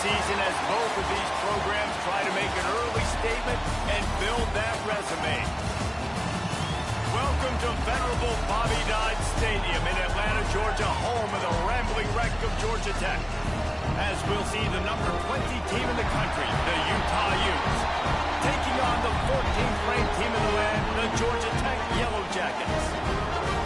season as both of these programs try to make an early statement and build that resume. Welcome to venerable Bobby Dodd Stadium in Atlanta, Georgia, home of the Rambling Wreck of Georgia Tech. As we'll see the number 20 team in the country, the Utah Utes, taking on the 14th ranked team in the land, the Georgia Tech Yellow Jackets.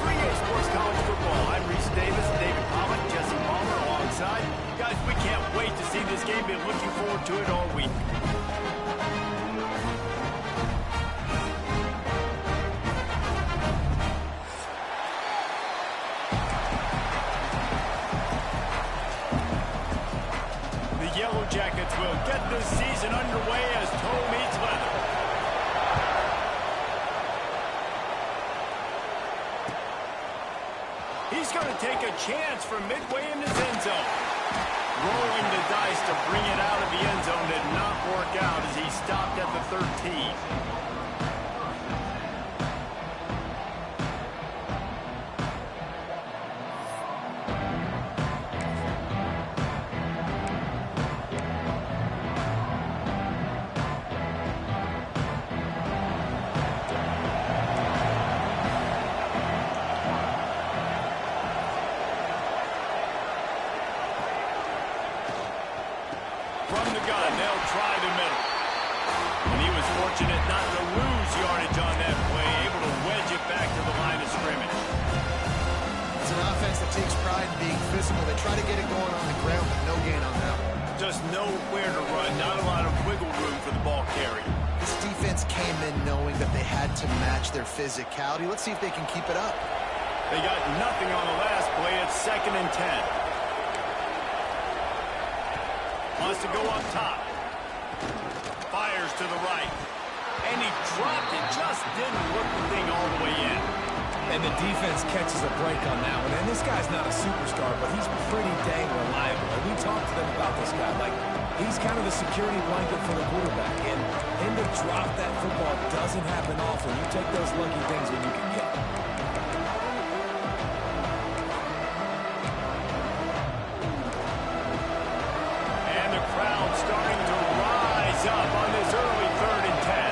3A Sports College Football, I'm Reese Davis, David Pollock, Jesse Palmer alongside. Guys, we can't wait to see this game. Been looking forward to it all week. The Yellow Jackets will get this season underway as toe meets leather. He's going to take a chance from midway in his end zone. Rolling the dice to bring it out of the end zone did not work out as he stopped at the 13. From the gun, they'll try the middle. And he was fortunate not to lose yardage on that play, able to wedge it back to the line of scrimmage. It's an offense that takes pride in being physical. They try to get it going on the ground, but no gain on that one. Just nowhere to run, not a lot of wiggle room for the ball carrier. This defense came in knowing that they had to match their physicality. Let's see if they can keep it up. They got nothing on the last play. It's 2nd and 10. Wants to go up top. Fires to the right. And he dropped it. Just didn't work the thing all the way in. And the defense catches a break on that one. And this guy's not a superstar, but he's pretty dang reliable. And we talked to them about this guy. Like, he's kind of the security blanket for the quarterback. And him to drop that football doesn't happen often. You take those lucky things when you can get them. Starting to rise up on this early 3rd and 10.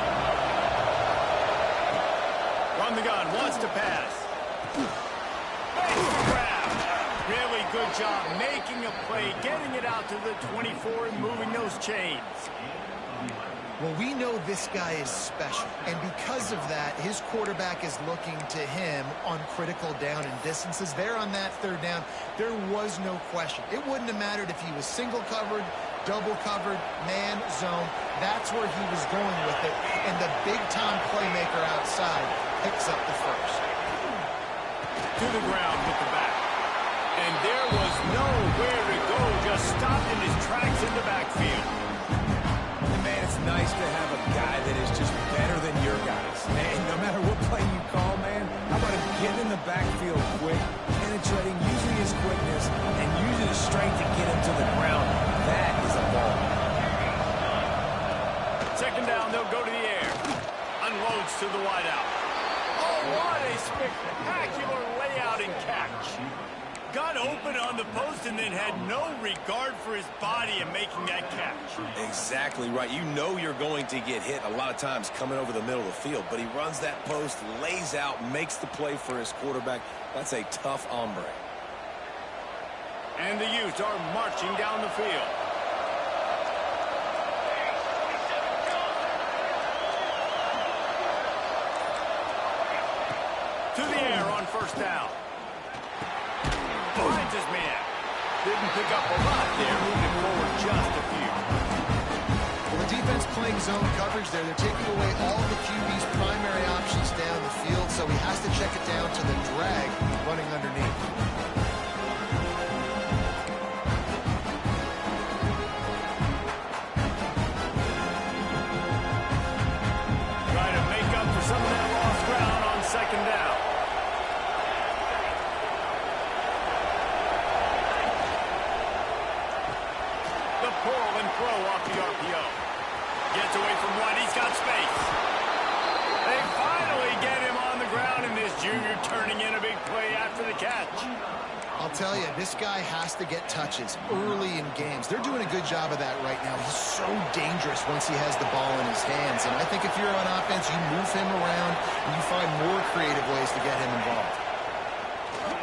From the gun, wants to pass. Makes the grab. Really good job making a play, getting it out to the 24 and moving those chains. Well, we know this guy is special, and because of that, his quarterback is looking to him on critical down and distances. There on that 3rd down, there was no question. It wouldn't have mattered if he was single covered, double covered, man, zone. That's where he was going with it, and the big-time playmaker outside picks up the first. To the ground with the back. And there was nowhere to go, just stopped in his tracks in the backfield. Man, it's nice to have a guy that is just better than your guys. And no matter what play you call, man, how about him getting in the backfield quick, penetrating, using his quickness, and using his strength to get him to the ground. That is a ball. 2nd down, they'll go to the air. Unloads to the wideout. Oh, what a spectacular layout and catch. Got open on the post and then had no regard for his body in making that catch. Exactly right. You know you're going to get hit a lot of times coming over the middle of the field, but he runs that post, lays out, makes the play for his quarterback. That's a tough hombre. And the Utes are marching down the field. To the air on 1st down. Finds his man. Didn't pick up a lot there, moving forward just a few. Well, the defense playing zone coverage there. They're taking away all the QB's primary options down the field, so he has to check it down to the drag running underneath. Try to make up for some of that lost ground on 2nd down. Pull and throw off the RPO. Gets away from one. He's got space. They finally get him on the ground, and this junior turning in a big play after the catch. I'll tell you, this guy has to get touches early in games. They're doing a good job of that right now. He's so dangerous once he has the ball in his hands. And I think if you're on offense, you move him around and you find more creative ways to get him involved.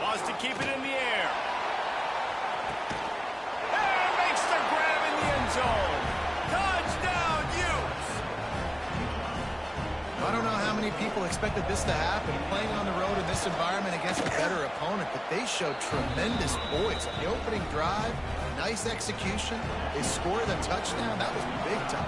Wants to keep it in the air. And makes the grab in the end zone. Touchdown, Utes! I don't know how many people expected this to happen, playing on the road in this environment against a better opponent, but they showed tremendous poise. The opening drive, nice execution. They scored a touchdown. That was big time.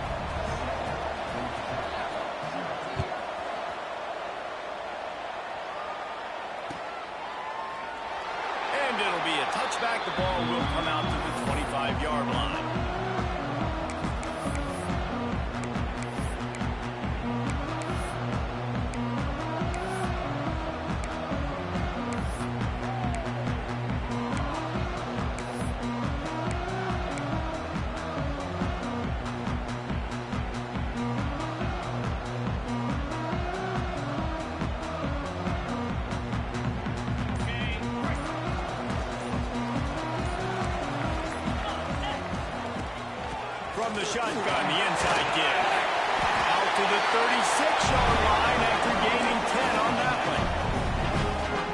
And it'll be a touchback. The ball will come out to the 25-yard line. From the shotgun, the inside give. Out to the 36-yard line after gaining 10 on that one.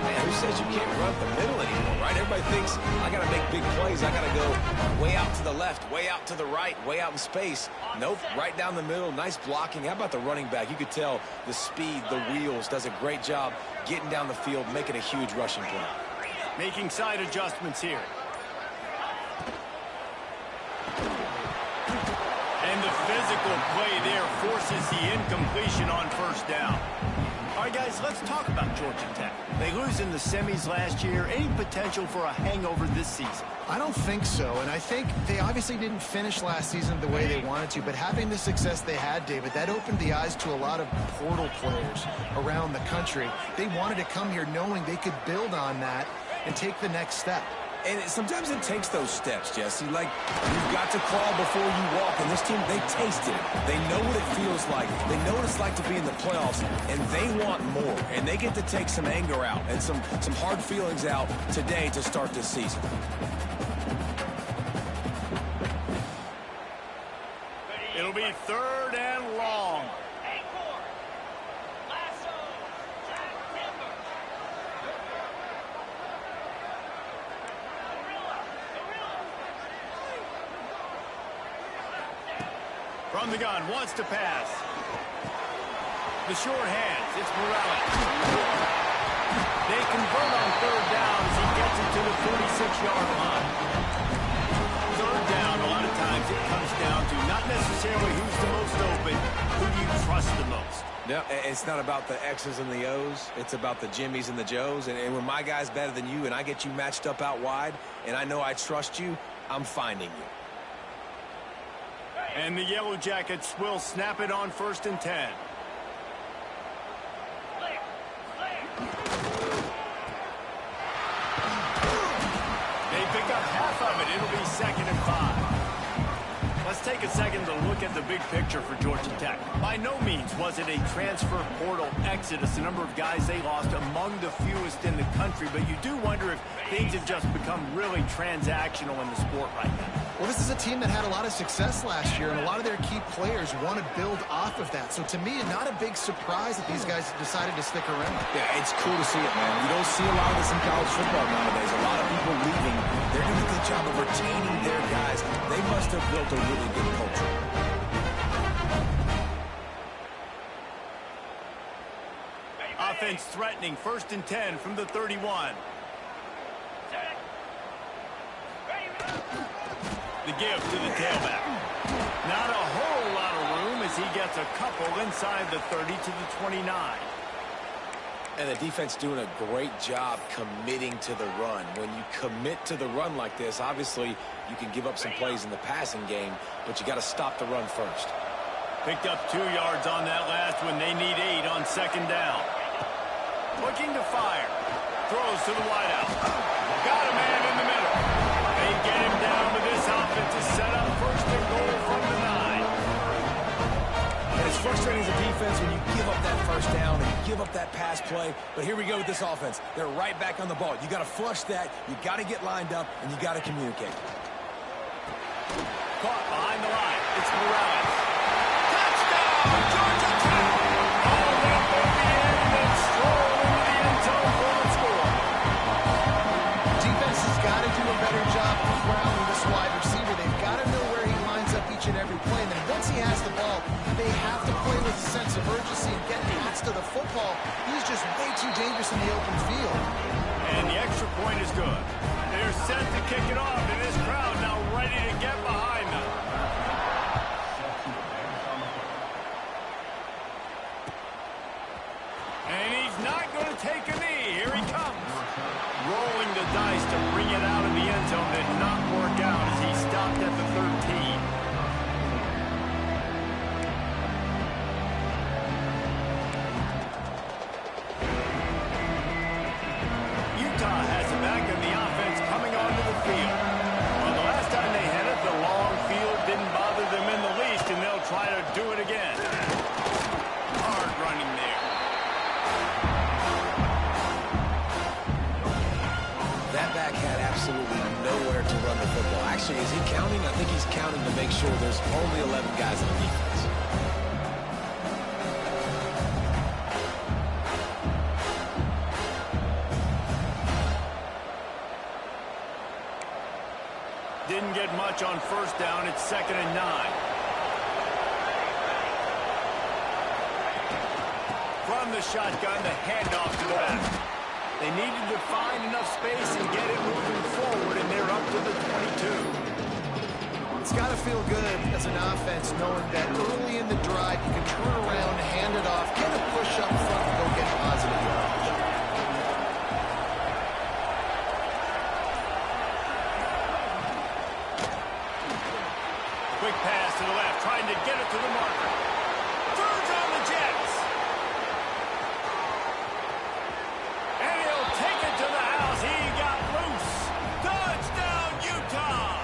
Man, who says you can't run up the middle anymore, right? Everybody thinks I got to make big plays. I got to go way out to the left, way out to the right, way out in space. Nope, right down the middle. Nice blocking. How about the running back? You could tell the speed, the wheels, does a great job getting down the field, making a huge rushing play. Making side adjustments here. And the physical play there forces the incompletion on first down. All right, guys, let's talk about Georgia Tech. They lose in the semis last year. Any potential for a hangover this season? I don't think so, and I think they obviously didn't finish last season the way they wanted to, but having the success they had, David, that opened the eyes to a lot of portal players around the country. They wanted to come here knowing they could build on that and take the next step. And sometimes it takes those steps, Jesse. Like, you've got to crawl before you walk. And this team, they tasted it. They know what it feels like. They know what it's like to be in the playoffs. And they want more. And they get to take some anger out and some hard feelings out today to start this season. It'll be 3rd and long. From the gun, wants to pass. The short hands, it's Morales. They convert on 3rd down as he gets it to the 46-yard line. 3rd down, a lot of times it comes down to not necessarily who's the most open, who do you trust the most. No, it's not about the X's and the O's. It's about the Jimmys and the Joes. And when my guy's better than you and I get you matched up out wide and I know I trust you, I'm finding you. And the Yellow Jackets will snap it on 1st and 10. They pick up half of it. It'll be 2nd and 5. Let's take a second to look at the big picture for Georgia Tech. By no means was it a transfer portal exodus, the number of guys they lost among the fewest in the country, but you do wonder if things have just become really transactional in the sport right now. Well, this is a team that had a lot of success last year, and a lot of their key players want to build off of that. So to me, not a big surprise that these guys decided to stick around. Yeah, it's cool to see it, man. You don't see a lot of this in college football nowadays. A lot of people leaving. They're doing a good job of retaining their guys. They must have built a really good culture. Offense threatening, 1st and 10 from the 31. The give to the tailback. Not a whole lot of room as he gets a couple inside the 30 to the 29. And the defense doing a great job committing to the run. When you commit to the run like this, obviously you can give up some plays in the passing game, but you got to stop the run first. Picked up 2 yards on that last one. They need 8 on 2nd down. Looking to fire. Throws to the wideout. Got a man in the middle. They get him down to this offense to set up 1st and goal from the 9. And it's frustrating as a defense when you give up that 1st down and you give up that pass play, but here we go with this offense. They're right back on the ball. You got to flush that. You got to get lined up, and you got to communicate. Caught behind the line. It's Morales. Touchdown, Georgia Tech! All up over the end and stroll into the end zone for the score. Defense has got to do a better job corralling this wide receiver. They've got to know where he lines up each and every play. And then once he has the ball, they have to play with a sense of urgency and get past to the football. He's just way too dangerous in the open field. And the extra point is good. They're set to kick it off, and this crowd now ready to get behind them. And he's not going to take a knee. Here he comes. Rolling the dice to bring it out of the end zone did not work out as he stopped at the 13. Utah has it back in the offense coming onto the field. Well, the last time they had it, the long field didn't bother them in the least, and they'll try to do it again. Hard running there. That back had absolutely nowhere to run the football. Actually, is he counting? I think he's counting to make sure there's only 11 guys on the defense. Didn't get much on first down. It's 2nd and 9. From the shotgun, the handoff to the back. They needed to find enough space and get it moving forward, and they're up to the 22. It's got to feel good as an offense knowing that early in the drive you can turn around, hand it off, get a push up front, and go get positive yardage. Quick pass to the left, trying to get it to the marker. Thirds on the Jets. And he'll take it to the house. He got loose. Touchdown, Utah.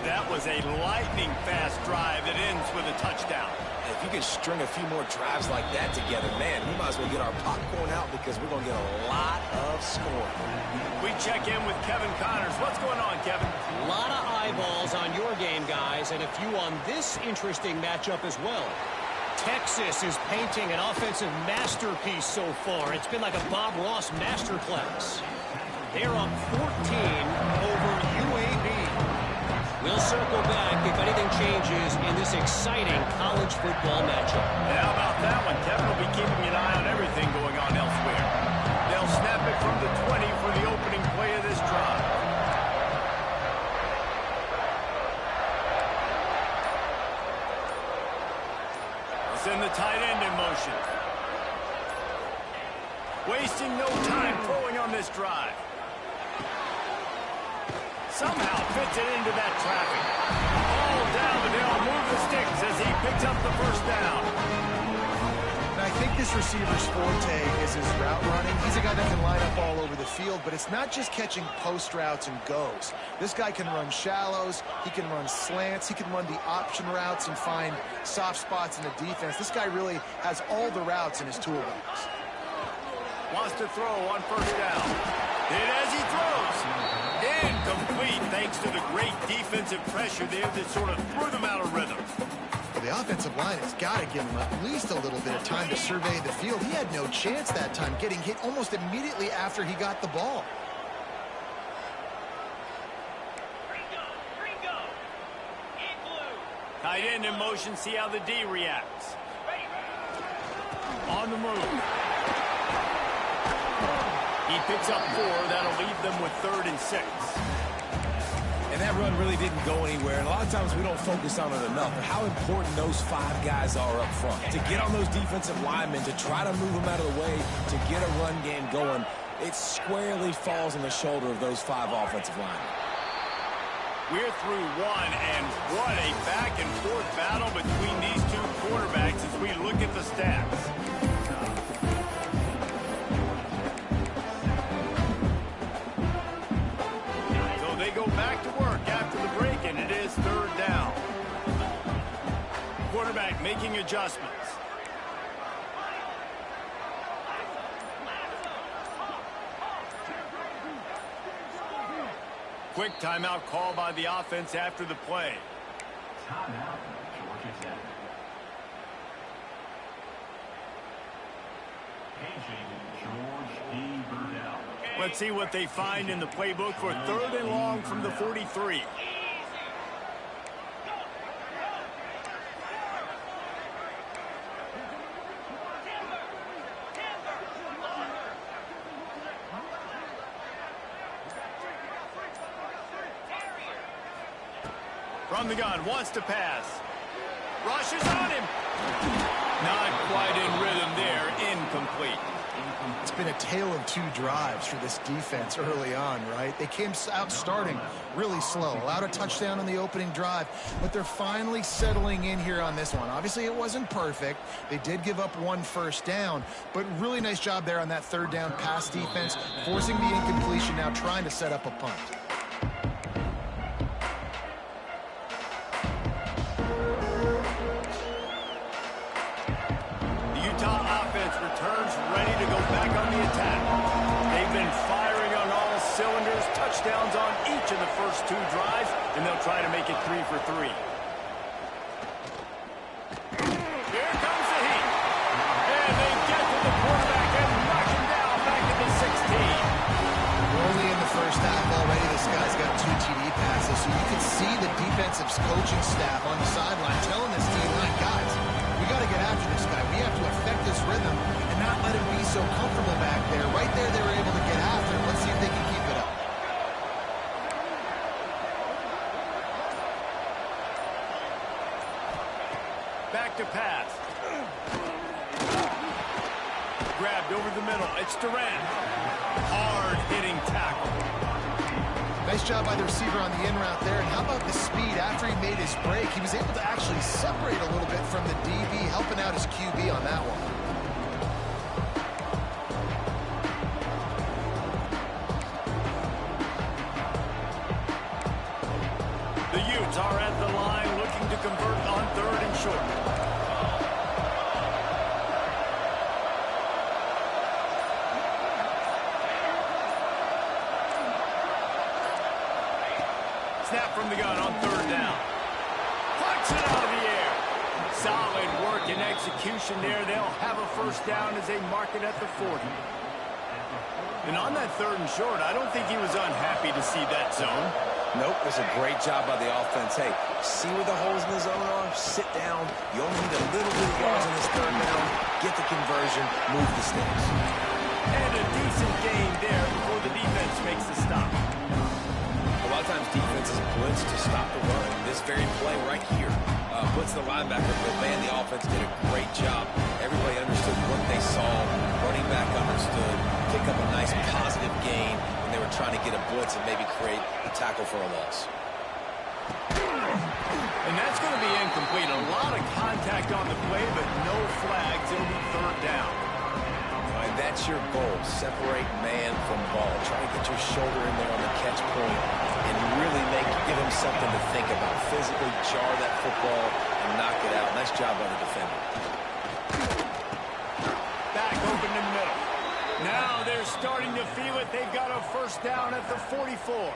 That was a lightning-fast drive that ends with a touchdown. If you can string a few more drives like that together, man, we might as well get our popcorn out because we're going to get a lot of scoring. We check in with Kevin Connors. What's going on, Kevin? A lot of eyeballs on your game, guys, and a few on this interesting matchup as well. Texas is painting an offensive masterpiece so far. It's been like a Bob Ross masterclass. They're up 14 over UAB. We'll circle back if anything changes in this exciting college football matchup. And how about that one? Kevin will be keeping an eye on everything going on elsewhere. They'll snap it from the 20 for the opening play of this drive. We'll send the tight end in motion. Wasting no time throwing on this drive. Somehow fits it into that traffic. All down, but they'll move the sticks as he picks up the first down. And I think this receiver's forte is his route running. He's a guy that can line up all over the field, but it's not just catching post routes and goes. This guy can run shallows, he can run slants, he can run the option routes and find soft spots in the defense. This guy really has all the routes in his toolbox. Wants to throw on first down. And as he throws, incomplete thanks to the great defensive pressure there that sort of threw them out of rhythm. Well, the offensive line has got to give him at least a little bit of time to survey the field. He had no chance that time, getting hit almost immediately after he got the ball. Tight end in motion, see how the D reacts. On the move. He picks up 4. That'll leave them with 3rd and 6. And that run really didn't go anywhere. And a lot of times we don't focus on it enough. But how important those 5 guys are up front. To get on those defensive linemen, to try to move them out of the way, to get a run game going, it squarely falls on the shoulder of those 5 offensive linemen. We're through 1, and what a back-and-forth battle between these two quarterbacks as we look at the stats. They go back to work after the break, and it is 3rd down. Quarterback making adjustments. quick timeout call by the offense after the play. Timeout, Georgia Tech. Paging George D. Burdell. Let's see what they find in the playbook for 3rd and long from the 43. From the gun, wants to pass. Rushes on him. Not quite in rhythm there, incomplete. It's been a tale of 2 drives for this defense early on, right? They came out starting really slow, allowed a touchdown on the opening drive, but they're finally settling in here on this one. Obviously, it wasn't perfect. They did give up 1 first down, but really nice job there on that 3rd down pass defense, forcing the incompletion, now trying to set up a punt. Returns ready to go back on the attack. They've been firing on all cylinders, touchdowns on each of the first 2 drives, and they'll try to make it 3 for 3. Here comes the heat. And they get to the quarterback and knock him down back to the 16. Early in the first half already, this guy's got 2 TD passes, so you can see the defensive coaching staff on the sideline telling this D-line, guys, we got to get after this guy. We have to affect this rhythm and not let him be so comfortable back there. Right there, they were able to get after him. Let's see if they can keep it up. Back to pass. Grabbed over the middle. It's Durant. Hard-hitting tackle. Nice job by the receiver on the in route there. And how about the speed after he made his break? He was able to actually separate a little bit from the DB, helping out his QB on that one. The Utes are at the line looking to convert on 3rd and short. Snap from the gun on 3rd down. Punch it out of the air. Solid work and execution there. They'll have a first down as they mark it at the 40. And on that 3rd and short, I don't think he was unhappy to see that zone. Nope, it's a great job by the offense. Hey, see where the holes in the zone are? Sit down. You only need a little bit of yards on this 3rd down. Get the conversion. Move the sticks. And a decent gain there before the defense makes the stop. A lot of times defenses blitz to stop the run. This very play right here puts the linebacker, but man, the offense did a great job. Everybody understood what they saw. Running back understood. Pick up a nice positive gain when they were trying to get a blitz and maybe create a tackle for a loss. And that's going to be incomplete. A lot of contact on the play, but no flags. It'll be 3rd down. All right, that's your goal. Separate man from ball. Try to get your shoulder in there on the catch point and really give him something to think about. Physically jar that football and knock it out. Nice job by the defender. Back open in the middle. Now they're starting to feel it. They've got a first down at the 44.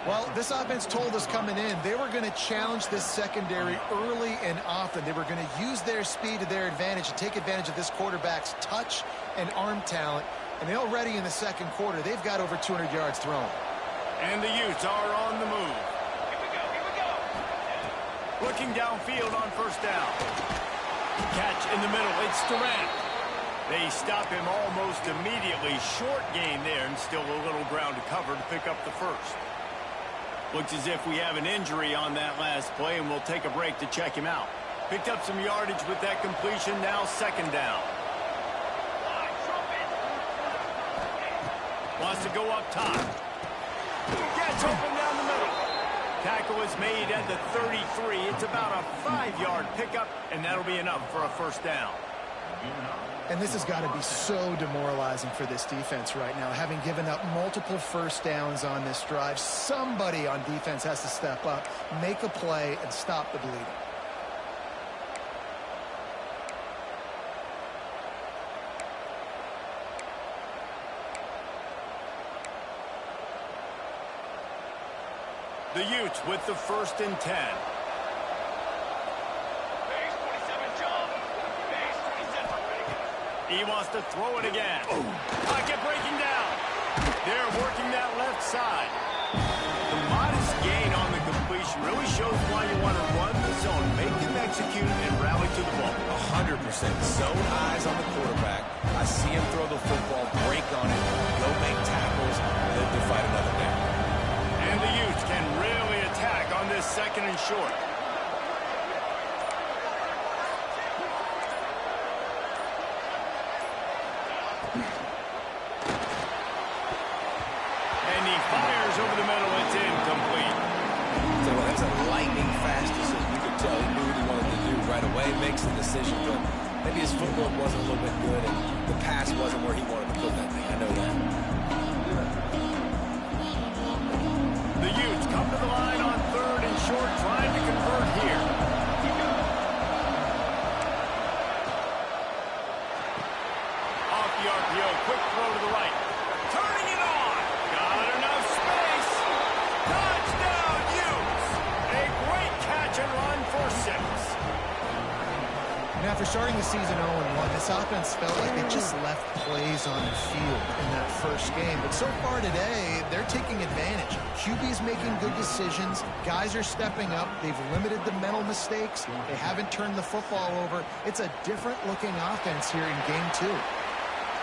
Well, this offense told us coming in they were going to challenge this secondary early and often. They were going to use their speed to their advantage and take advantage of this quarterback's touch and arm talent. And already in the 2nd quarter, they've got over 200 yards thrown. And the Utes are on the move. Here we go. Looking downfield on first down. Catch in the middle. It's Durant. They stop him almost immediately. Short gain there and still a little ground to cover to pick up the first. Looks as if we have an injury on that last play, and we'll take a break to check him out. Picked up some yardage with that completion. Now 2nd down. Wants to go up top. Gets open down the middle. Tackle is made at the 33. It's about a 5-yard pickup, and that'll be enough for a first down. And this has got to be so demoralizing for this defense right now. Having given up multiple first downs on this drive, somebody on defense has to step up, make a play, and stop the bleeding. The Utes with the 1st and 10. He wants to throw it again. Pocket breaking down. They're working that left side. The modest gain on the completion really shows why you want to run the zone, make him execute, and rally to the ball. 100% zone eyes on the quarterback. I see him throw the football, break on it, go make tackles, live to fight another down. And the Utes can really attack on this 2nd and short. And he fires over the middle. It's incomplete. So that's a lightning fast decision. You could tell he knew what he wanted to do right away, makes the decision, but maybe his footwork wasn't a little bit good and the pass wasn't where he wanted to put that thing. I know that. The Utes come to the line on 3rd and short, trying to convert here. Off the RPO, quick throw to the right. Turning it on. Got enough space. Touchdown, Utes. A great catch and run for 6. And after starting the season 0-1, this offense felt like they just left plays on the field in that first game. But so far today, they're taking advantage. QB's making good decisions. Guys are stepping up. They've limited the mental mistakes. They haven't turned the football over. It's a different-looking offense here in Game 2.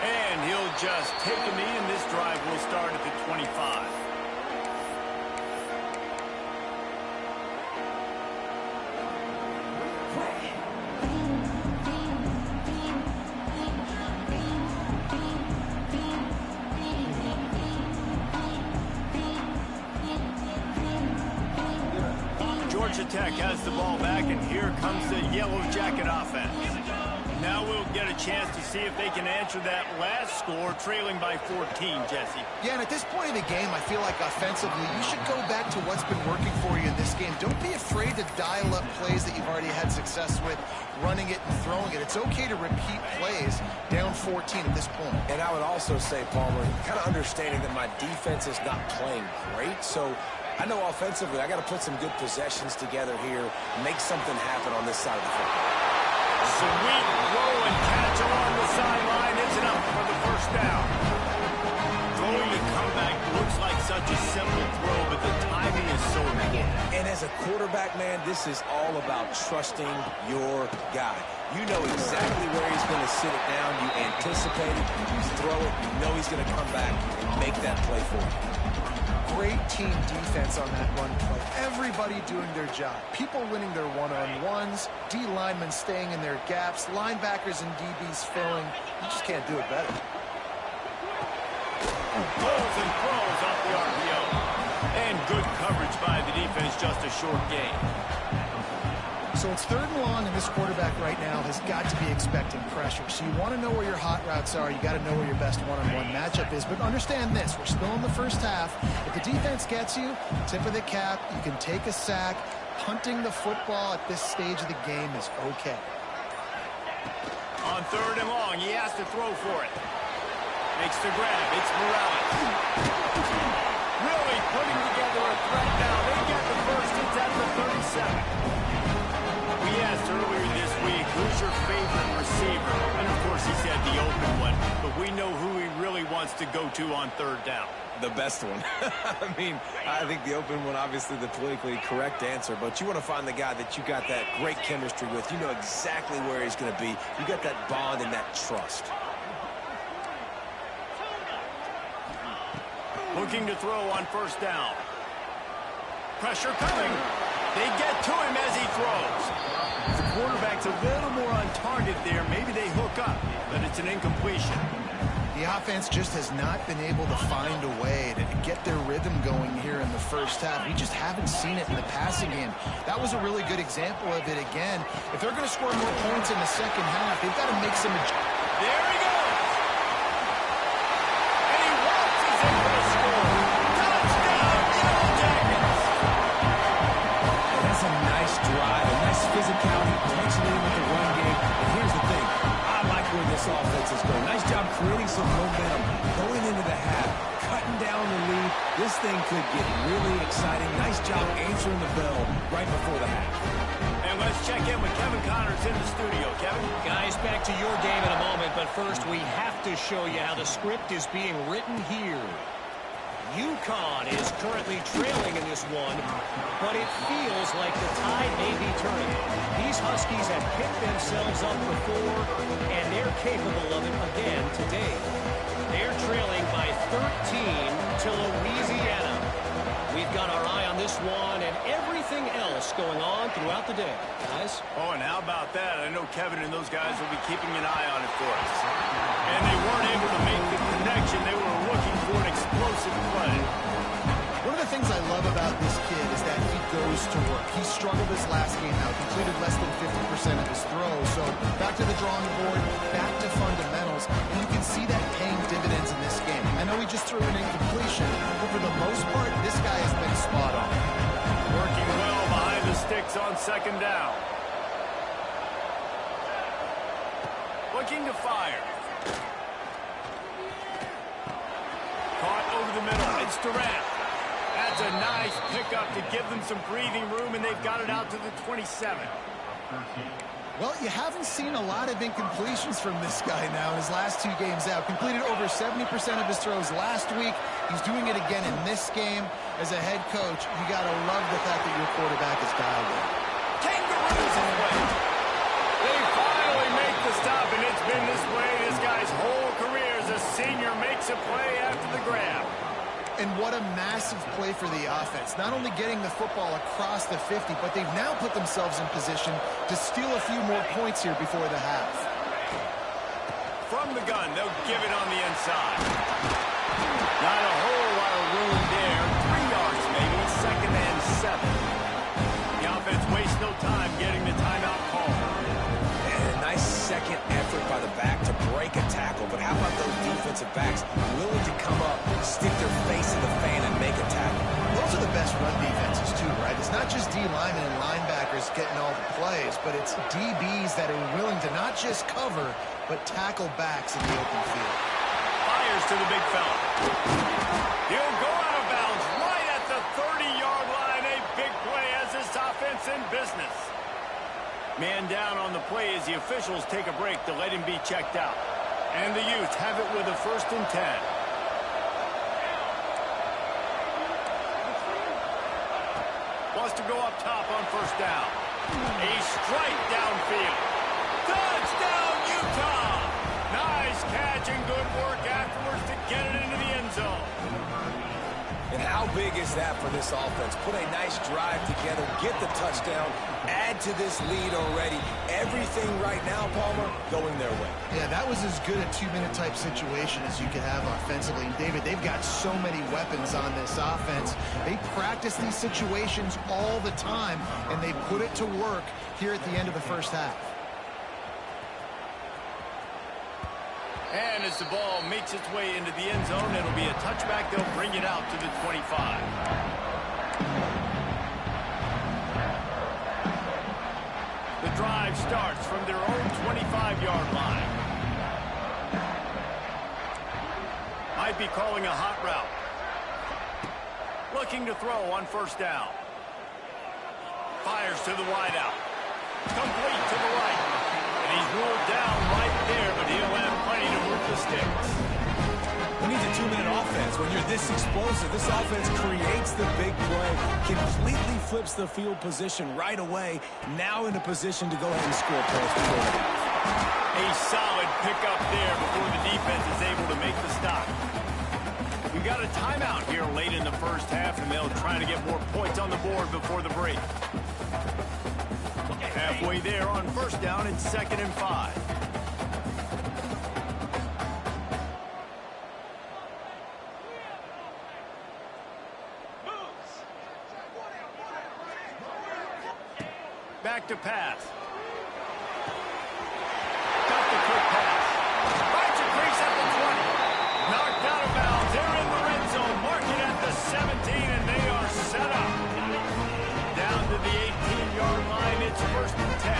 And he'll just take a knee, and this drive will start at the 25. Georgia Tech has the ball back, and here comes the Yellow Jacket offense. Now we'll get a chance to see if they can answer that last score, trailing by 14, Jesse. Yeah, and at this point in the game, I feel like offensively, you should go back to what's been working for you in this game. Don't be afraid to dial up plays that you've already had success with, running it and throwing it. It's okay to repeat plays down 14 at this point. And I would also say, Palmer, kind of understanding that my defense is not playing great, so I know offensively I got to put some good possessions together here, make something happen on this side of the football. Sweet throw and catch along the sideline. It's enough for the 1st down. Throwing the comeback looks like such a simple throw, but the timing is so important. And as a quarterback, man, this is all about trusting your guy. You know exactly where he's going to sit it down. You anticipate it. You throw it. You know he's going to come back and make that play for you. Great team defense on that run play. Everybody doing their job. People winning their one-on-ones, D linemen staying in their gaps, linebackers and DBs filling. You just can't do it better. Goals and throws off the RPO. And good coverage by the defense, just a short gain. So it's 3rd and long, and this quarterback right now has got to be expecting pressure. So you want to know where your hot routes are. You got to know where your best one-on-one matchup is. But understand this, we're still in the first half. If the defense gets you, tip of the cap, you can take a sack. Punting the football at this stage of the game is okay. On 3rd and long, he has to throw for it. Makes the grab. It's Morales. Really putting together a threat now. They get the first. It's at the 37. We asked earlier this week, who's your favorite receiver? And, of course, he said the open one. But we know who he really wants to go to on 3rd down. The best one. I mean, I think the open one, obviously the politically correct answer, but you want to find the guy that you got that great chemistry with. You know exactly where he's going to be. You got that bond and that trust. Looking to throw on 1st down. Pressure coming. They get to him as he throws. The quarterback's a little more on target there. Maybe they hook up, but it's an incompletion. The offense just has not been able to find a way to get their rhythm going here in the first half. We just haven't seen it in the passing game. That was a really good example of it again. If they're going to score more points in the second half, they've got to make some adjustments. There he goes. And he waltzes in for the score. Touchdown, Yellow Jackets. That's a nice drive, a nice physicality, potentially with the run game. And here's the thing. I like where this offense is going. Nice job creating some momentum, going into the half, cutting down the lead, This thing could get really exciting. Nice job answering the bell right before the half. And let's check in with Kevin Connors in the studio. Kevin? Guys, back to your game in a moment, but first we have to show you how the script is being written here. UConn is currently trailing in this one, but it feels like the tide may be turning. These Huskies have picked themselves up before, and they're capable of it again today. They're trailing by 13 to Louisiana. We've got our eye on this one and everything else going on throughout the day. Guys? Oh, and how about that? I know Kevin and those guys will be keeping an eye on it for us. And they weren't able to make the connection. They were looking for an explosive play. One of the things I love about this kid is that he goes to work. He struggled his last game out, completed less than 50% of his throws. So back to the drawing board, back to fundamentals, and you can see that paying dividends in this game. I know he just threw an incompletion, but for the most part, this guy has been spot on. Working well behind the sticks on second down. Looking to fire. Caught over the middle. It's Durant. That's a nice pickup to give them some breathing room, and they've got it out to the 27. Well, you haven't seen a lot of incompletions from this guy now in his last 2 games out. Completed over 70% of his throws last week. He's doing it again in this game. As a head coach, you got to love the fact that your quarterback is dialed in. Kangaroos away. They finally make the stop, and it's been this way this guy's whole career as a senior makes a play after the grab. And what a massive play for the offense. Not only getting the football across the 50, but they've now put themselves in position to steal a few more points here before the half. From the gun, they'll give it on the inside. Not a whole lot of room there. 3 yards maybe, 2nd and 7. The offense wastes no time getting the timeout call. And a nice second effort by the back to break a tackle. But how about those defensive backs willing to come up, stick their face in the fan, and make a tackle? Those are the best run defenses, too, right? It's not just D linemen and linebackers getting all the plays, but it's DBs that are willing to not just cover, but tackle backs in the open field. Fires to the big fella. He'll go out of bounds right at the 30-yard line. A big play as this offense in business. Man down on the play as the officials take a break to let him be checked out. And the Utes have it with a 1st and 10. Wants to go up top on 1st down. A strike downfield. Touchdown, Utah! Nice catch and good work afterwards to get it into the end zone. And how big is that for this offense? Put a nice drive together, get the touchdown, add to this lead already. Everything right now, Palmer, going their way. Yeah, that was as good a 2-minute type situation as you could have offensively. And David, they've got so many weapons on this offense. They practice these situations all the time, and they put it to work here at the end of the 1st half. And as the ball makes its way into the end zone, it'll be a touchback. They'll bring it out to the 25. The drive starts from their own 25-yard line. Might be calling a hot route. Looking to throw on 1st down. Fires to the wideout. Complete to the right. And he's ruled down right there, but he'll have plenty to move the sticks. When he's a 2-minute offense, when you're this explosive, this offense creates the big play, completely flips the field position right away, now in a position to go ahead and score points before the half. A solid pickup there before the defense is able to make the stop. We've got a timeout here late in the 1st half, and they'll try to get more points on the board before the break. Halfway there on 1st down and 2nd and 5. Back to pass. Got the quick pass. Finds a crease at the 20. Knocked out of bounds. They're in the red zone. Mark it at the 17, and they are set up. Down to the 18-yard line. It's 1st and 10.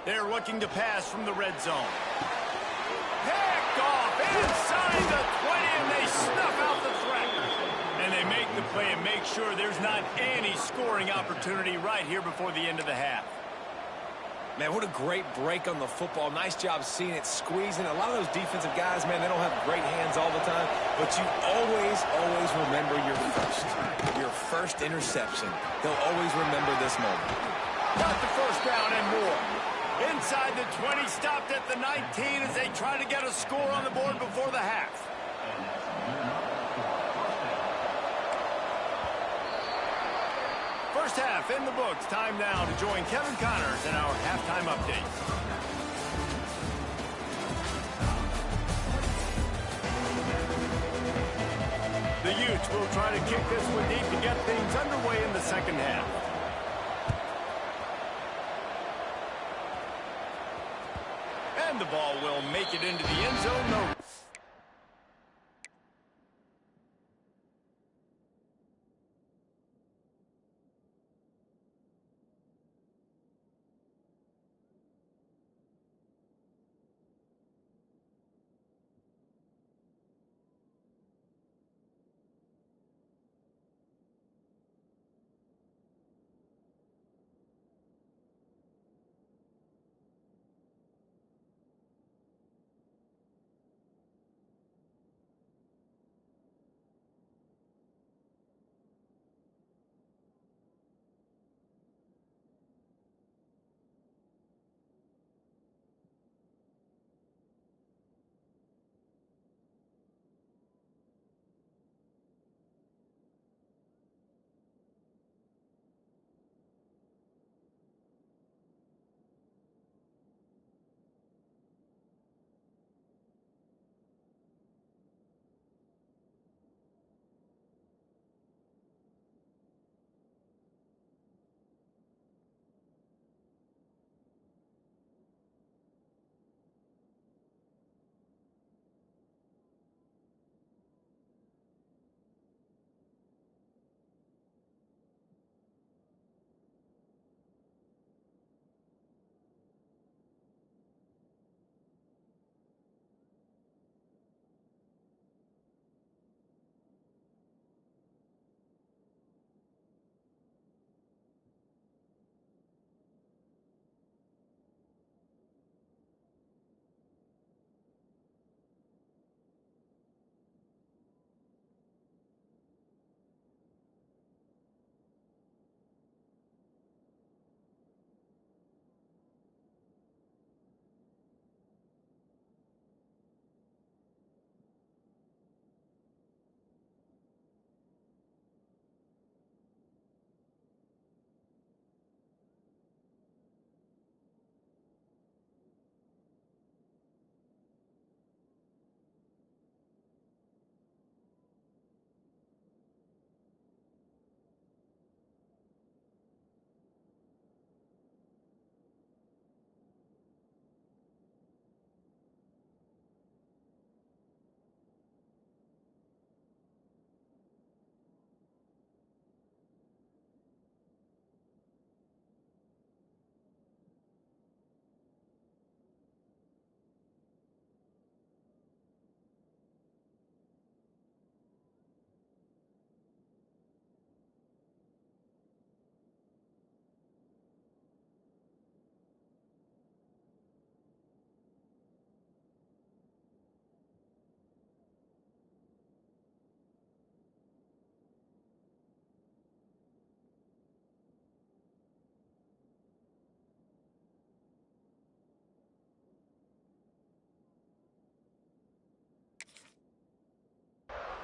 They're looking to pass from the red zone. Picked off inside the 20, and they snuff out the threat. And they make the play and make sure there's not any scoring opportunity right here before the end of the half. Man, what a great break on the football. Nice job seeing it, squeezing. A lot of those defensive guys, man, they don't have great hands all the time, but you always remember your first interception. They'll always remember this moment. Got the first down and more. Inside the 20, stopped at the 19 as they try to get a score on the board before the half. First half in the books. Time now to join Kevin Connors in our halftime update. The Utes will try to kick this one deep to get things underway in the second half. And the ball will make it into the end zone. No.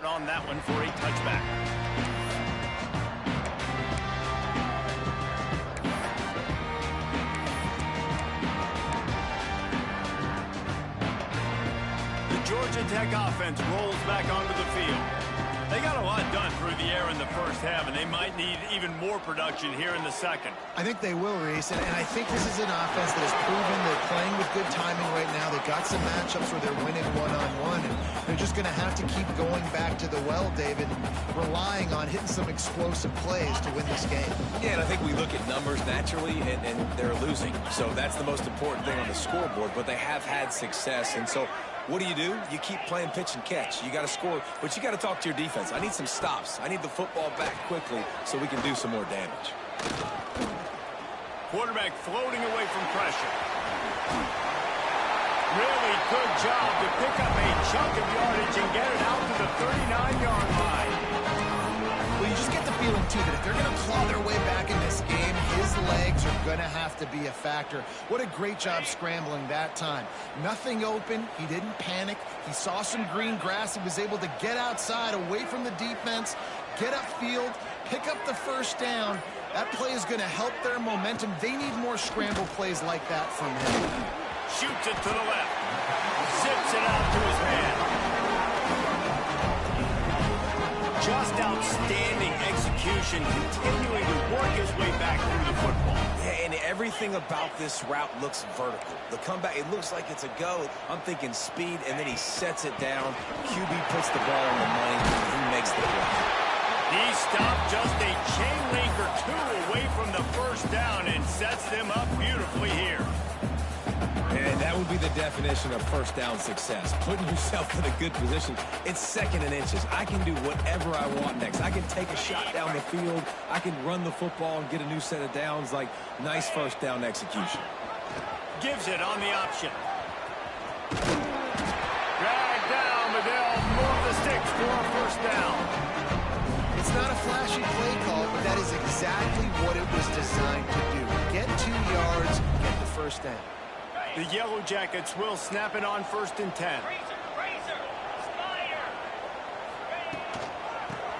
On that one for a touchback. The Georgia Tech offense rolls back onto the field. They got a lot done through the air in the first half, and they might need even more production here in the second. I think they will, Reese, and I think this is an offense that has proven they're playing with good timing right now. They've got some matchups where they're winning one-on-one, and they're just going to have to keep going back to the well, David, relying on hitting some explosive plays to win this game. Yeah, and I think we look at numbers naturally, and they're losing. So that's the most important thing on the scoreboard, but they have had success, and so what do? You keep playing pitch and catch. You got to score, but you got to talk to your defense. I need some stops. I need the football back quickly so we can do some more damage. Quarterback floating away from pressure. Really good job to pick up a chunk of yardage and get it out to the 39-yard line. Well, you just get the feeling, too, that if they're going to claw their way back in this game, his legs are going to have to be a factor. What a great job scrambling that time. Nothing open. He didn't panic. He saw some green grass. He was able to get outside, away from the defense, get upfield, pick up the first down. That play is going to help their momentum. They need more scramble plays like that from him. Shoots it to the left. Zips it out to his man. Just outstanding execution, continuing to work his way back through the football. Yeah, and everything about this route looks vertical. The comeback, it looks like it's a go. I'm thinking speed, and then he sets it down. QB puts the ball on the money, and he makes the play. He stopped just a chain link or two away from the first down and sets them up beautifully here. And that would be the definition of first down success. Putting yourself in a good position. It's second and inches. I can do whatever I want next. I can take a shot down the field. I can run the football and get a new set of downs. Like, nice first down execution. Gives it on the option. Drag down, but they'll move the sticks for a first down. It's not a flashy play call, but that is exactly what it was designed to do. Get 2 yards, get the first down. The Yellow Jackets will snap it on 1st and 10.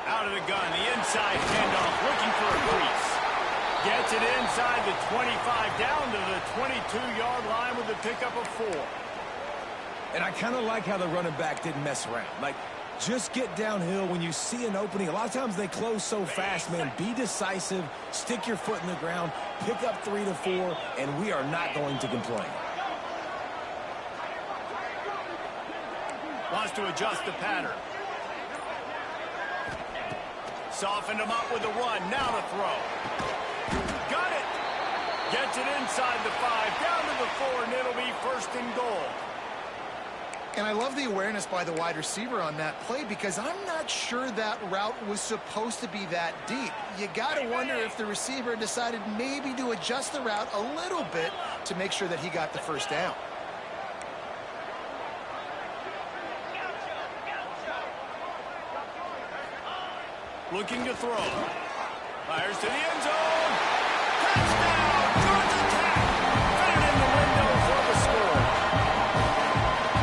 Out of the gun, the inside handoff, looking for a crease. Gets it inside the 25, down to the 22-yard line with a pickup of 4. And I kind of like how the running back didn't mess around. Like, just get downhill when you see an opening. A lot of times they close so fast, man. Be decisive, stick your foot in the ground, pick up 3 to 4, and we are not going to complain. Wants to adjust the pattern. Softened him up with a run. Now to throw. Got it. Gets it inside the 5, down to the 4, and it'll be 1st and goal. And I love the awareness by the wide receiver on that play because I'm not sure that route was supposed to be that deep. You got to wonder if the receiver decided maybe to adjust the route a little bit to make sure that he got the first down. Looking to throw. Fires to the end zone. Touchdown, Georgia Tech. Put it in the window for the score.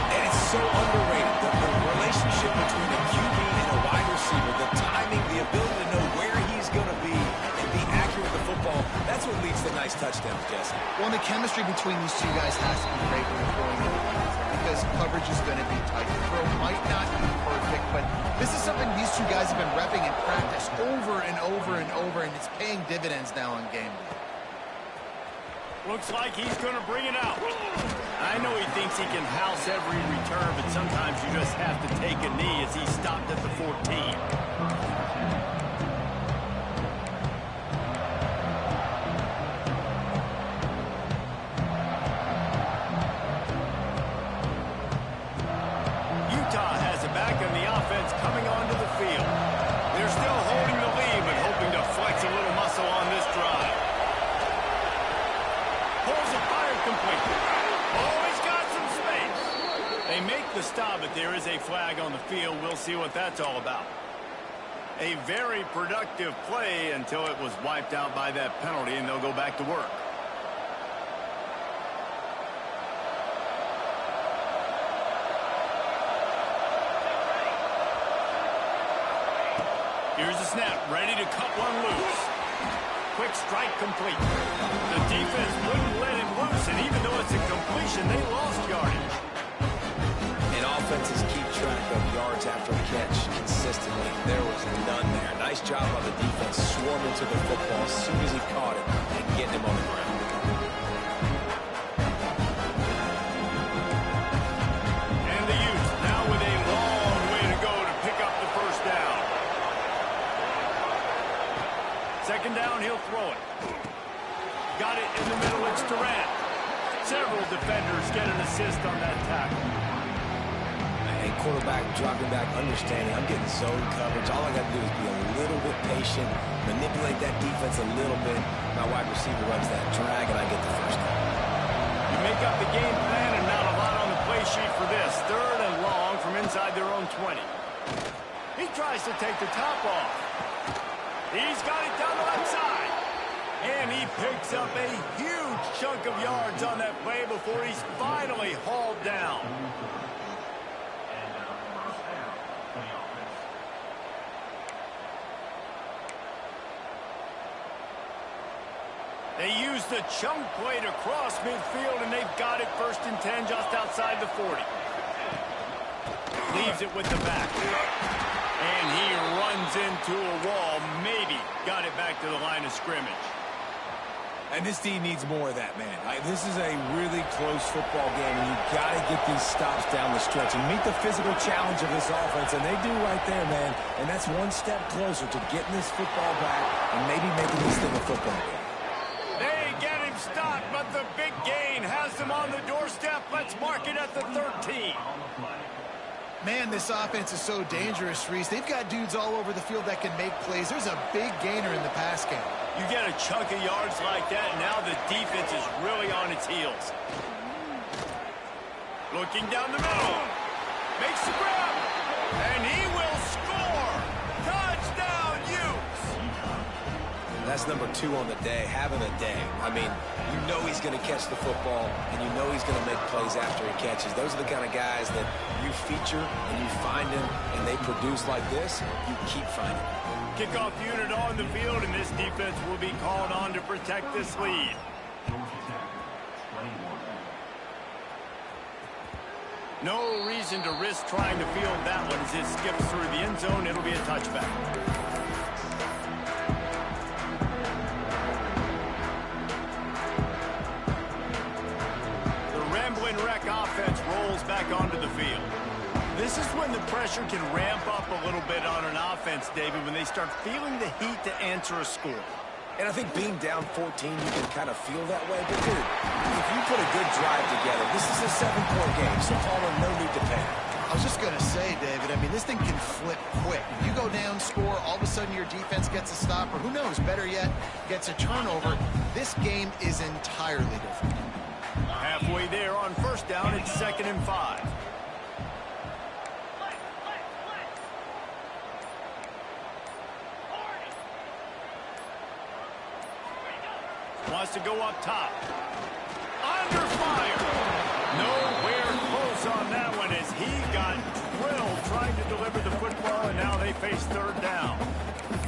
And it's so underrated. The relationship between a QB and a wide receiver, the timing, the ability to know where he's going to be and be accurate with the football, that's what leads to nice touchdowns, Jesse. Well, the chemistry between these two guys has to be great when they're throwing in the hands because coverage is going to be tight. The throw might not be perfect, but this is something these two guys have been repping in practice over and over and over, and it's paying dividends now on game day. Looks like he's going to bring it out. I know he thinks he can house every return, but sometimes you just have to take a knee as he stopped at the 14. Coming onto the field. They're still holding the lead, but hoping to flex a little muscle on this drive. Pulls it, fired complete. Oh, he's got some space. They make the stop, but there is a flag on the field. We'll see what that's all about. A very productive play until it was wiped out by that penalty, and they'll go back to work. Here's the snap, ready to cut one loose. Quick strike complete. The defense wouldn't let him loose, and even though it's a completion, they lost yardage. And defenses keep track of yards after a catch consistently. There was none there. Nice job on the defense swarming to the football as soon as he caught it and getting him on the ground. And the Utes now with a long way to go to pick up the first down. Second down, he'll throw it. Got it in the middle, it's Durant. Several defenders get an assist on that tackle. Hey, quarterback dropping back, understanding I'm getting zone coverage. All I got to do is be a little bit patient, manipulate that defense a little bit. My wide receiver runs that drag, and I get the first down. You make up the game plan and not a lot on the play sheet for this. Third and long from inside their own 20. He tries to take the top off. He's got it down the left side. And he picks up a huge chunk of yards on that play before he's finally hauled down. They use the chunk play to cross midfield, and they've got it 1st and 10 just outside the 40. Leaves it with the back. And he runs into a wall. Maybe got it back to the line of scrimmage. And this team needs more of that, man. This is a really close football game, and you've got to get these stops down the stretch and meet the physical challenge of this offense, and they do right there, man. And that's one step closer to getting this football back and maybe making this thing a football game. They get him stopped, but the big gain has them on the doorstep. Let's mark it at the 13. Man, this offense is so dangerous, Reese. They've got dudes all over the field that can make plays. There's a big gainer in the pass game. You get a chunk of yards like that, and now the defense is really on its heels. Looking down the middle. Makes the grab. And he will score. Touchdown, Utes. That's number 2 on the day, having a day. I mean, you know he's going to catch the football, and you know he's going to make plays after he catches. Those are the kind of guys that you feature, and you find them, and they produce like this, you keep finding them. Kickoff unit on the field, and this defense will be called on to protect this lead. No reason to risk trying to field that one as it skips through the end zone. It'll be a touchback. The Ramblin' Wreck offense rolls back onto the field. This is when the pressure can ramp up a little bit on an offense, David, when they start feeling the heat to answer a score. And I think being down 14, you can kind of feel that way. But, dude, if you put a good drive together, this is a 7-point game, so Palmer, no need to panic. I was just going to say, David, I mean, this thing can flip quick. You go down, score, all of a sudden your defense gets a stop, or who knows, better yet, gets a turnover. This game is entirely different. Halfway there on first down, it's 2nd and 5. Wants to go up top. Under fire. Nowhere close on that one as he got drilled trying to deliver the football, and now they face 3rd down.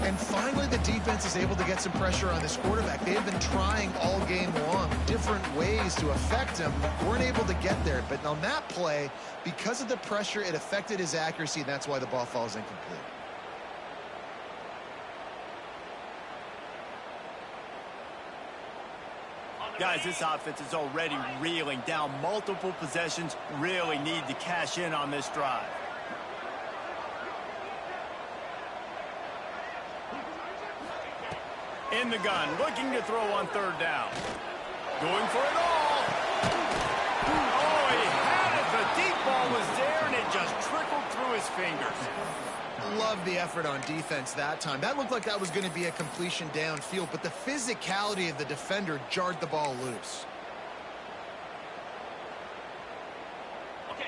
And finally, the defense is able to get some pressure on this quarterback. They have been trying all game long different ways to affect him. Weren't able to get there. But on that play, because of the pressure, it affected his accuracy, and that's why the ball falls incomplete. Guys, this offense is already reeling down multiple possessions. Really need to cash in on this drive. In the gun, looking to throw on 3rd down. Going for it all. Oh, he had it. The deep ball was there, and it just trickled through his fingers. Love the effort on defense that time. That looked like that was going to be a completion downfield, but the physicality of the defender jarred the ball loose.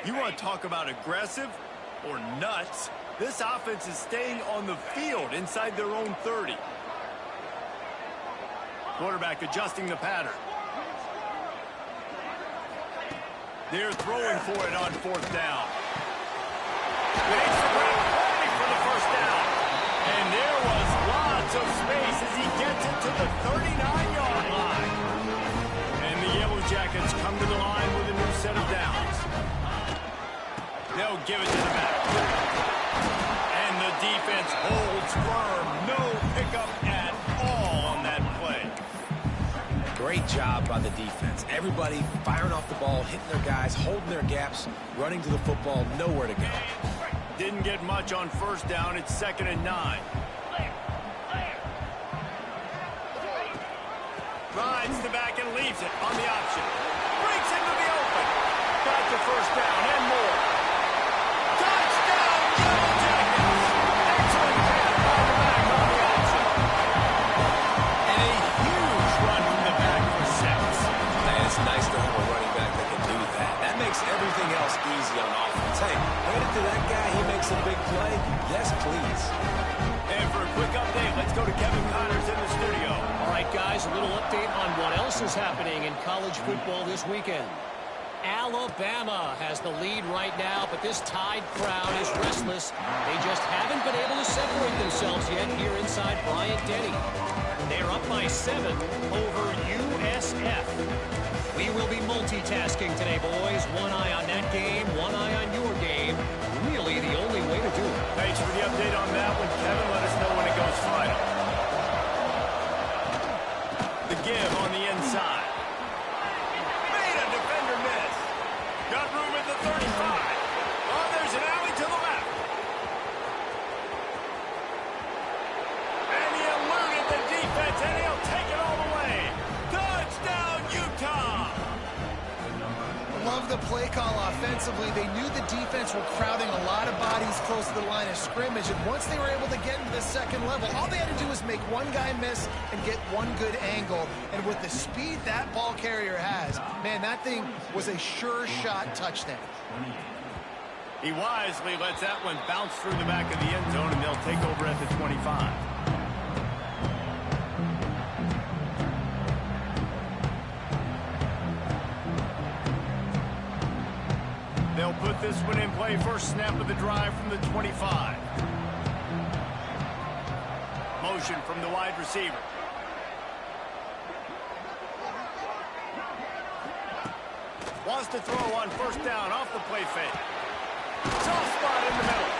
You want to talk about aggressive or nuts? This offense is staying on the field inside their own 30. Quarterback adjusting the pattern. They're throwing for it on 4th down. Makes the grab for the first down. And there was lots of space as he gets it to the 39-yard line. And the Yellow Jackets come to the line with a new set of downs. They'll give it to the back. And the defense holds firm. No pickup at all on that play. Great job by the defense. Everybody firing off the ball, hitting their guys, holding their gaps, running to the football, nowhere to go. Didn't get much on first down. It's 2nd and 9. Rides the back and leaves it on the option. Breaks into the open. Got the first down and more. Touchdown, Yellow Jackets! Excellent catch by the back on the option. And a huge run from the back for 6. Man, it's nice to have a running back that can do that. That makes everything else easy on offense. Hey, hand it to that guy. He makes a big play. Yes, please. And for a quick update, let's go to Kevin Connors in the studio. All right, guys, a little update on what else is happening in college football this weekend. Alabama has the lead right now, but this Tide crowd is restless. They just haven't been able to separate themselves yet here inside Bryant-Denny. They're up by 7 over USF. We will be multitasking today, boys. One eye on that game, one eye on your game. Really the only way to do it. Thanks for the update on that one, Kevin. Let us know when it goes final. The give on the inside. Made a defender miss. Got room at the 35. Oh, there's an alley to the left. And he eluded the defense, and he'll take it all the way. Touchdown, Utah! Love the play call offensively. They knew the defense were crowding a lot of bodies close to the line of scrimmage, and once they were able to get into the second level, all they had to do was make one guy miss and get one good angle. And with the speed that ball carrier has, man, that thing was a sure shot touchdown. He wisely lets that one bounce through the back of the end zone, and they'll take over at the 25. They'll put this one in play. First snap of the drive from the 25. Motion from the wide receiver. Wants to throw on first down off the play fake. Soft spot in the middle.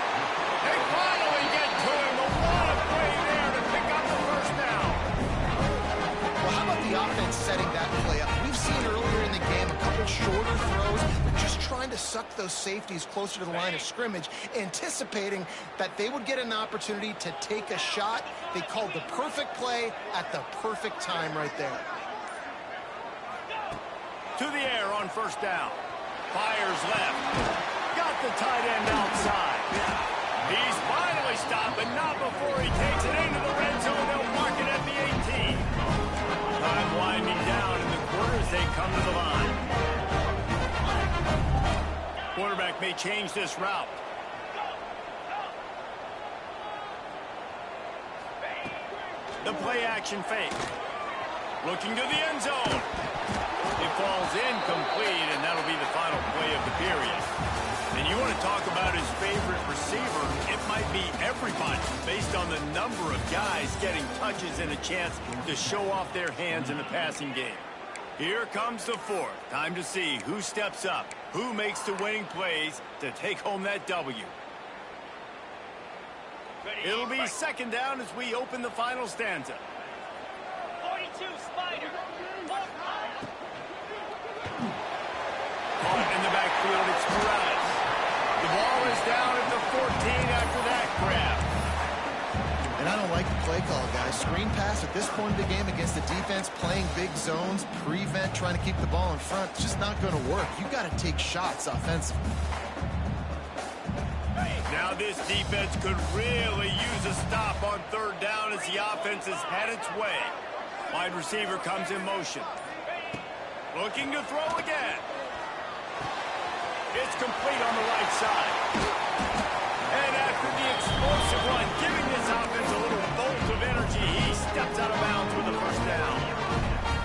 They finally get to him. A lot of play there to pick up the first down. Well, how about the offense setting that play up? We've seen earlier in the game a couple shorter throws, but just trying to suck those safeties closer to the line of scrimmage, anticipating that they would get an opportunity to take a shot. They called the perfect play at the perfect time right there. To the air on first down. Fires left. Got the tight end outside. He's finally stopped, but not before he takes it into the red zone. They'll mark it at the 18. Time winding down in the quarter as they come to the line. Quarterback may change this route. The play action fake. Looking to the end zone. It falls incomplete, and that'll be the final play of the period. And you want to talk about his favorite receiver, it might be everybody based on the number of guys getting touches and a chance to show off their hands in the passing game. Here comes the fourth. Time to see who steps up, who makes the winning plays to take home that W. It'll be second down as we open the final stanza. 42, Spider. Caught in the backfield, it's Perez. The ball is down at the 14 after that grab. And I don't like the play call, guys. Screen pass at this point in the game against the defense, playing big zones, prevent, trying to keep the ball in front. It's just not going to work. You've got to take shots offensively. Now this defense could really use a stop on third down as the offense has had its way. Wide receiver comes in motion. Looking to throw again. It's complete on the right side. And after the explosive run, giving this offense a little bolt of energy, he steps out of bounds with the first down.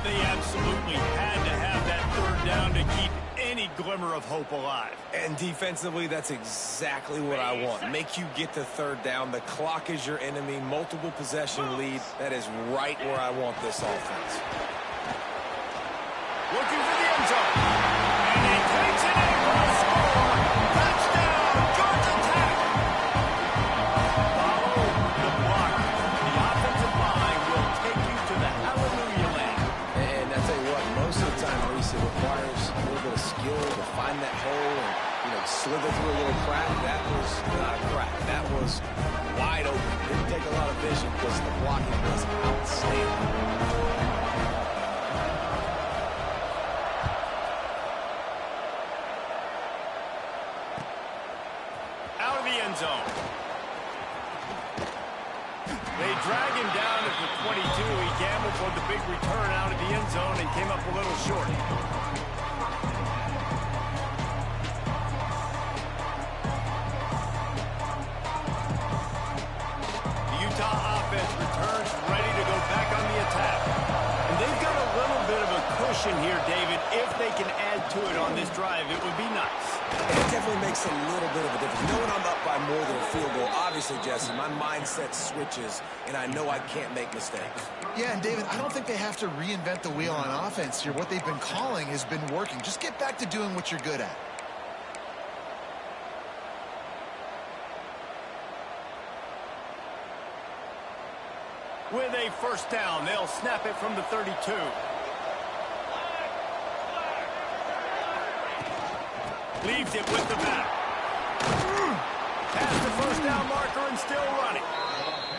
They absolutely had to have that third down to keep any glimmer of hope alive. And defensively, that's exactly what I want. Make you get to third down. The clock is your enemy. Multiple possession lead. That is right where I want this offense. Looking for the end zone. And he takes it in for a score. Touchdown, Didn't take a lot of vision because the blocking was outstanding. Out of the end zone. They drag him down at the 22. He gambled for the big return out of the end zone and came up a little short. The Utah offense returns ready to go back on the attack. And they've got a little bit of a cushion here, David. If they can add to it on this drive, it would be nice. It definitely makes a little bit of a difference. Knowing I'm up by more than a field goal, obviously, Jesse, my mindset switches, and I know I can't make mistakes. Yeah, and David, I don't think they have to reinvent the wheel on offense here. What they've been calling has been working. Just get back to doing what you're good at. With a first down, they'll snap it from the 32. Leaves it with the back. Past the first down marker and still running.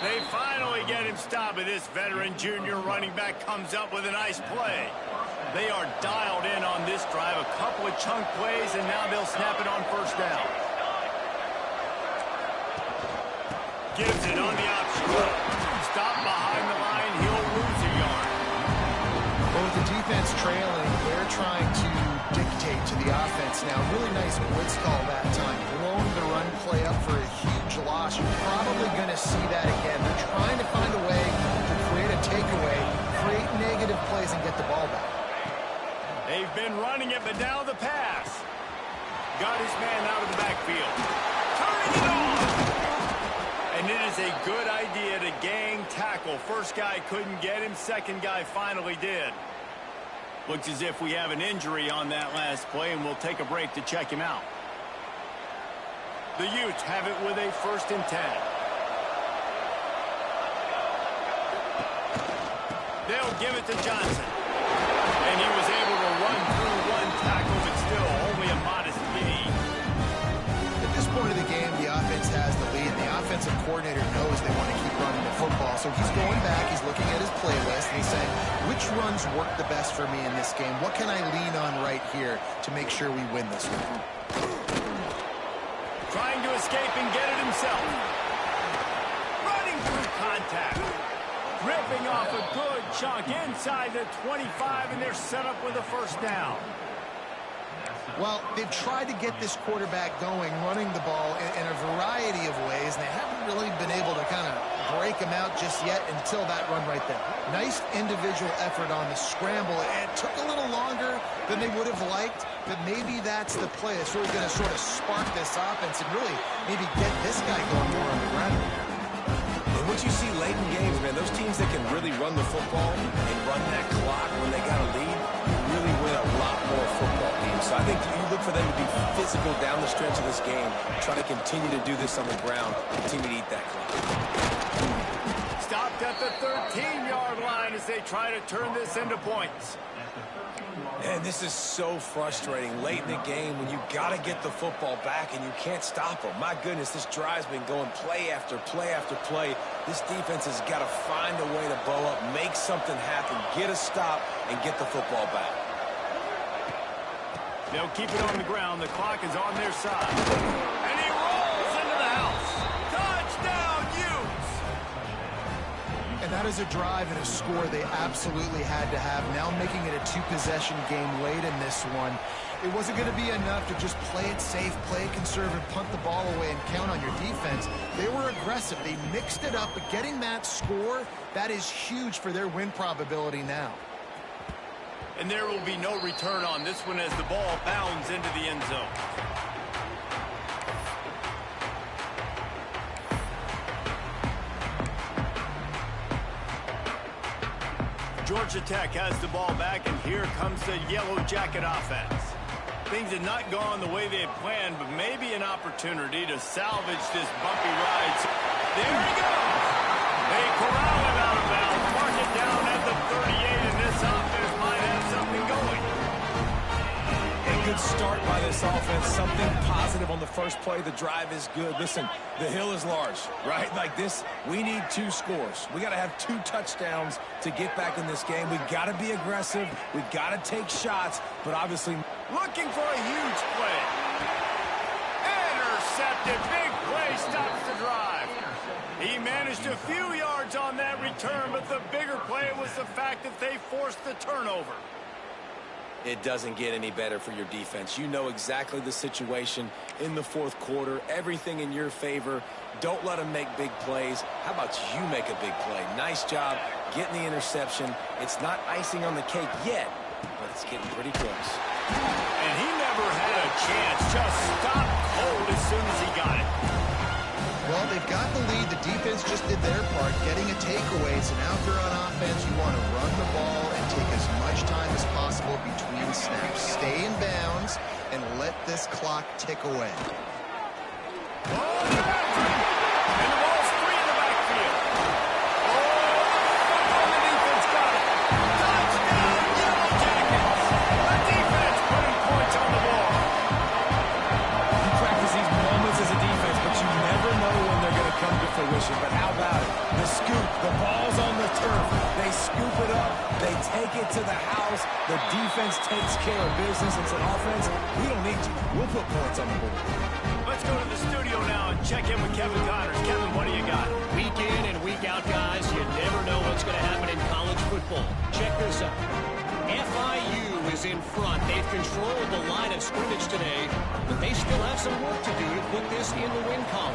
They finally get him stopped, but this veteran junior running back comes up with a nice play. They are dialed in on this drive. A couple of chunk plays, and now they'll snap it on first down. Gives it on the option. Stop behind the line. He'll lose a yard. Well, with the defense trailing, they're trying to dictate to the offense now. Really nice blitz call that time. Blowing the run play up for a huge loss. You're probably going to see that again. They're trying to find a way to create a takeaway, create negative plays, and get the ball back. They've been running it, but now the pass. Got his man out of the backfield. Turning it on. And it is a good idea to gang tackle. First guy couldn't get him. Second guy finally did. Looks as if we have an injury on that last play, and we'll take a break to check him out. The Utes have it with a 1st and 10. They'll give it to Johnson. And he was able to run through one tackle, but still only a modest gain. At this point of the game, the offense has the lead. The offensive coordinator knows they want to keep running the football. So he's going back, he's looking at his playlist, and he's saying, which runs work the best for me in this game? What can I lean on right here to make sure we win this one? Trying to escape and get it himself. Running through contact. Ripping off a good chunk inside the 25, and they're set up with a first down. Well, they've tried to get this quarterback going, running the ball in a variety of ways, and they haven't really been able to kind of break him out just yet until that run right there. Nice individual effort on the scramble. It took a little longer than they would have liked, but maybe that's the play. It's really going to sort of spark this offense and really maybe get this guy going more on the ground. And what you see late in games, man, those teams that can really run the football and run that clock when they got a lead really win a lot more football games. So I think you look for them to be physical down the stretch of this game, try to continue to do this on the ground, continue to eat that clock. Stopped at the 13-yard line as they try to turn this into points. And this is so frustrating late in the game when you got to get the football back and you can't stop them. My goodness, this drive's been going play after play after play. This defense has got to find a way to bow up, make something happen, get a stop, and get the football back. They'll keep it on the ground. The clock is on their side. And he rolls into the house. Touchdown, Utes! And that is a drive and a score they absolutely had to have. Now making it a 2-possession game late in this one. It wasn't going to be enough to just play it safe, play it conservative, punt the ball away, and count on your defense. They were aggressive. They mixed it up, but getting that score, that is huge for their win probability now. And there will be no return on this one as the ball bounds into the end zone. Georgia Tech has the ball back, and here comes the Yellow Jacket offense. Things had not gone the way they had planned, but maybe an opportunity to salvage this bumpy ride. There he goes! They corral him out of bounds, mark it down at the 38, and this offense might have something going. A good start by this this offense something positive on the first play. The drive is good. Listen, the hill is large, right? Like this, we need 2 scores. We got to have 2 touchdowns to get back in this game. We got to be aggressive. We got to take shots, but obviously looking for a huge play. Intercepted. Big play stops the drive. He managed a few yards on that return, but the bigger play was the fact that they forced the turnover. It doesn't get any better for your defense. You know exactly the situation in the fourth quarter. Everything in your favor. Don't let them make big plays. How about you make a big play? Nice job getting the interception. It's not icing on the cake yet, but it's getting pretty close. And he never had a chance. Just stopped cold as soon as he got it. Well, they've got the lead. The defense just did their part, getting a takeaway. So now if you're on offense, you want to run the ball and take as much time as possible between snaps. Stay in bounds and let this clock tick away. Oh, and the ball's free in the backfield. Oh, the defense got it. Touchdown, Yellow Jackets. The defense putting points on the board. you practice these moments as a defense, but you never know when they're going to come to fruition. But how about it? The scoop, the ball's on the turf. They scoop it up. They take it to the house. The defense takes care of business. It's an offense. We don't need you. We'll put points on the board. Let's go to the studio now and check in with Kevin Connors. Kevin, what do you got? Week in and week out, guys, you never know what's going to happen in college football. Check this out. FIU is in front. They've controlled the line of scrimmage today, but they still have some work to do to put this in the win column.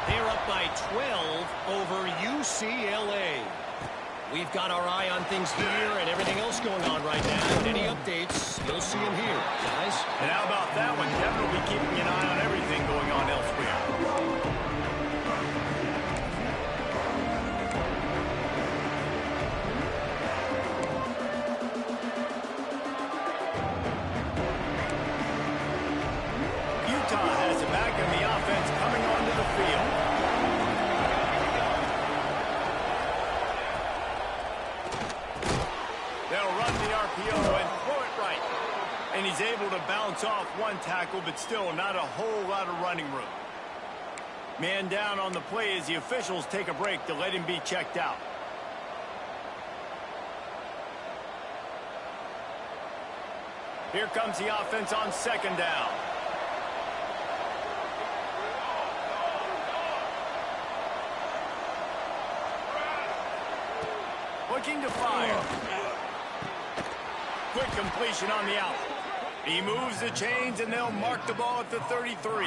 They're up by 12 over UCLA. We've got our eye on things here and everything else going on right now. Any updates, you'll see them here, guys. And how about that one? Kevin will be keeping an eye on everything going on elsewhere. Utah has it back in the offense coming onto the field. They'll run the RPO and throw it right. And he's able to bounce off one tackle, but still not a whole lot of running room. Man down on the play as the officials take a break to let him be checked out. Here comes the offense on second down. Looking to fire. Quick completion on the out. He moves the chains, and they'll mark the ball at the 33.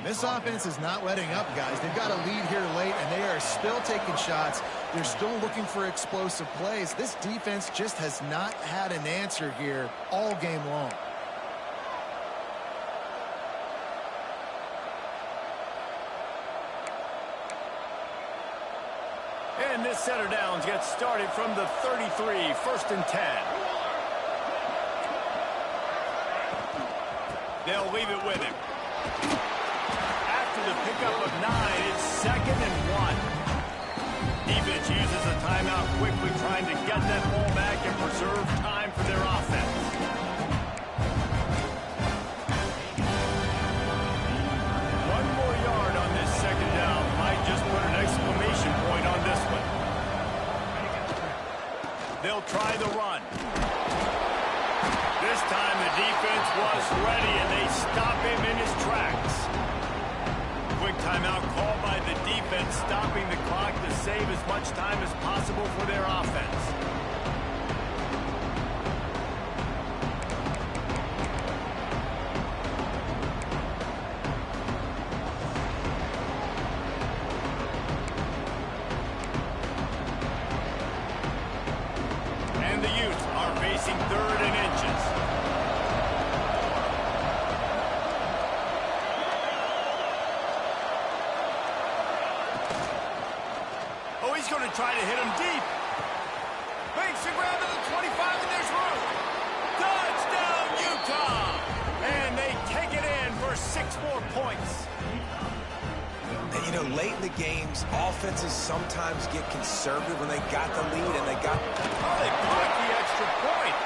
This offense is not letting up, guys. They've got a lead here late, and they are still taking shots. They're still looking for explosive plays. This defense just has not had an answer here all game long. And this set of downs gets started from the 33, 1st and 10. They'll leave it with him. After the pickup of 9, it's 2nd and 1. Defense uses a timeout quickly, trying to get that ball back and preserve time for their offense. One more yard on this 2nd down. Might just put an exclamation point on this one. They'll try the run. This time the defense was ready, and they stop him in his tracks. Quick timeout called by the defense, stopping the clock to save as much time as possible for their offense. And the Utes are facing 3rd and inches. Oh, he's going to try to hit him deep. Makes the grab at the 25, and there's room. Touchdown, Utah! And they take it in for 6 more points. And, you know, late in the games, offenses sometimes get conservative when they got the lead and they got... Oh, they blocked the extra point.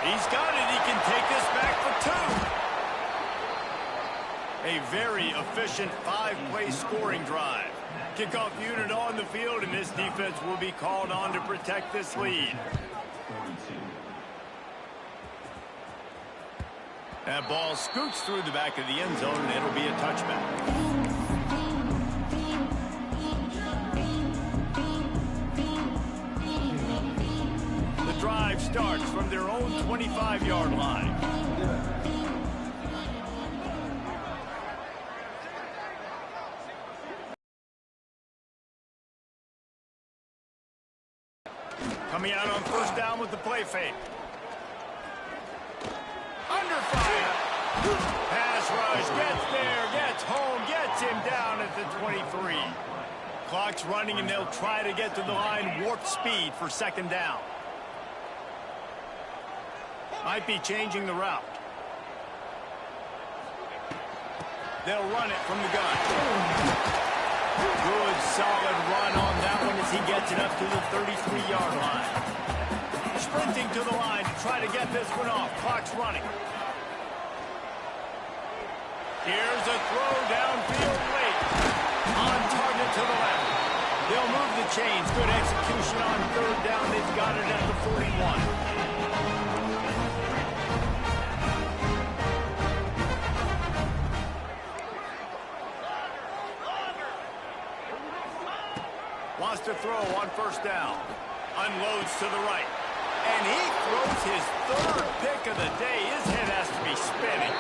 He's got it. He can take this back for two. A very efficient five-play scoring drive. Kickoff unit on the field, and this defense will be called on to protect this lead. That ball scoots through the back of the end zone, and it'll be a touchback. The drive starts from their own 25-yard line. Coming out on first down with the play fake. Under fire. Pass rush. Gets there. Gets home. Gets him down at the 23. Clock's running, and they'll try to get to the line. Warp speed for second down. Might be changing the route. They'll run it from the gun. Good, solid run on that one as he gets it up to the 33-yard line. Sprinting to the line to try to get this one off. Clock's running. Here's a throw downfield late. On target to the left. They'll move the chains. Good execution on third down. They've got it at the 41. Wants to throw on first down. Unloads to the right. And he throws his third pick of the day. His head has to be spinning.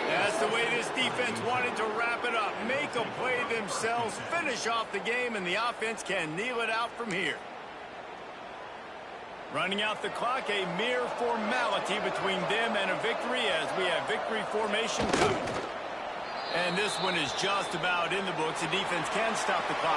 That's the way this defense wanted to wrap it up. Make a play themselves, finish off the game, and the offense can kneel it out from here. Running out the clock, a mere formality between them and a victory as we have victory formation coming. And this one is just about in the books. The defense can stop the clock.